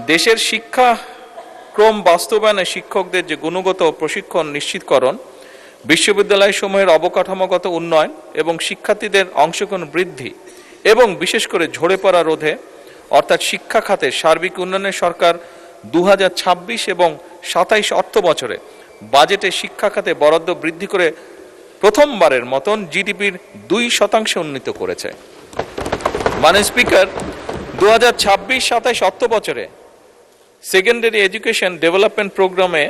দেশের শিক্ষাক্রম বাস্তবায়নে শিক্ষকদের যে গুণগত প্রশিক্ষণ নিশ্চিতকরণ, বিশ্ববিদ্যালয়সমূহের অবকাঠামোগত উন্নয়ন এবং শিক্ষার্থীদের অংশগ্রহণ বৃদ্ধি এবং বিশেষ করে ঝরে পড়া রোধে অর্থাৎ শিক্ষা খাতের সার্বিক উন্নয়নে সরকার 2026 এবং 27 অর্থ বছরে বাজেটে শিক্ষা খাতে বরাদ্দ বৃদ্ধি করে প্রথমবারের মতন জিডিপির 2% উন্নীত করেছে। মাননীয় স্পিকার, 2026-27 অর্থ বছরে সেকেন্ডারি এডুকেশন ডেভেলপমেন্ট প্রোগ্রামে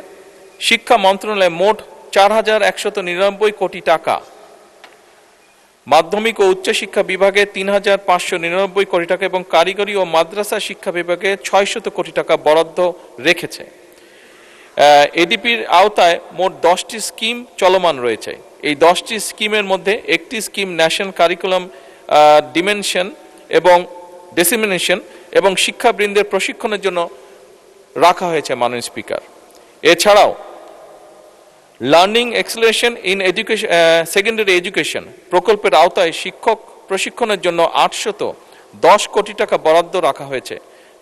শিক্ষা মন্ত্রণালয়ে মোট 4199 কোটি টাকা, মাধ্যমিক ও উচ্চশিক্ষা বিভাগে 3599 কোটি টাকা এবং কারিগরি ও মাদ্রাসা শিক্ষা বিভাগে 600 কোটি টাকা বরাদ্দ রেখেছে। এডিপির আওতায় মোট 10টি স্কিম চলমান রয়েছে। এই 10টি স্কিমের মধ্যে একটি স্কিম ন্যাশনাল কারিকুলাম ডিসেমিনেশন এবং শিক্ষাবৃন্দের প্রশিক্ষণের জন্য রাখা হয়েছে। মাননীয় স্পিকার, এছাড়াও learning acceleration in education secondary education প্রকল্পের আওতায় শিক্ষক প্রশিক্ষণের জন্য 810 কোটি টাকা বরাদ্দ রাখা হয়েছে,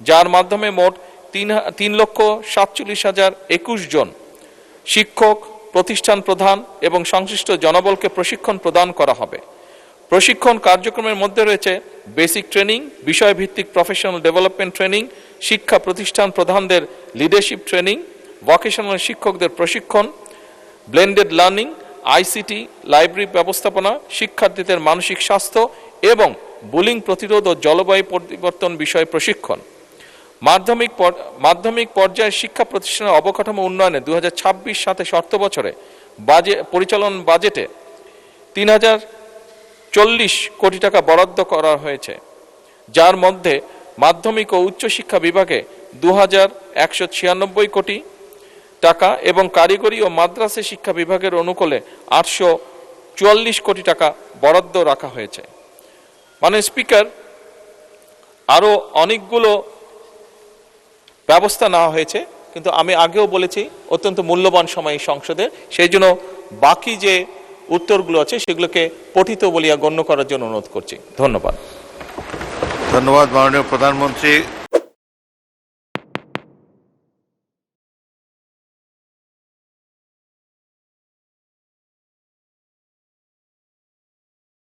যার মাধ্যমে মোট 3,47,021 জন শিক্ষক, প্রতিষ্ঠান প্রধান এবং সংশ্লিষ্ট জনবলকে প্রশিক্ষণ প্রদান করা হবে। প্রশিক্ষণ কার্যক্রমের মধ্যে রয়েছে বেসিক ট্রেনিং, বিষয়ভিত্তিক প্রফেশনাল ডেভেলপমেন্ট ট্রেনিং, শিক্ষা প্রতিষ্ঠান প্রধানদের লিডারশিপ ট্রেনিং, ভোকেশনাল শিক্ষকদের প্রশিক্ষণ, ব্লেন্ডেড লার্নিং, আইসিটি, লাইব্রেরি ব্যবস্থাপনা, শিক্ষার্থীদের মানসিক স্বাস্থ্য এবং বুলিং প্রতিরোধ ও জলবায়ু পরিবর্তন বিষয়ে প্রশিক্ষণ। মাধ্যমিক পর্যায়ের শিক্ষা প্রতিষ্ঠানের অবকাঠামো উন্নয়নে 2026-27 অর্থ বছরে পরিচালন বাজেটে 3040 কোটি টাকা বরাদ্দ করা হয়েছে, যার মধ্যে মাধ্যমিক ও উচ্চশিক্ষা বিভাগে 2196 কোটি টাকা এবং কারিগরি ও মাদ্রাসা শিক্ষা বিভাগের অনুকূলে 844 কোটি টাকা বরাদ্দ রাখা হয়েছে। মাননীয় স্পিকার, আরও অনেকগুলো ব্যবস্থা নেওয়া হয়েছে, কিন্তু আমি আগেও বলেছি অত্যন্ত মূল্যবান সময় সংসদের, সেই জন্য বাকি যে উত্তরগুলো আছে সেগুলোকে পঠিত বলিয়া গণ্য করার জন্য অনুরোধ করছি। ধন্যবাদ। ধন্যবাদ মাননীয় প্রধানমন্ত্রী।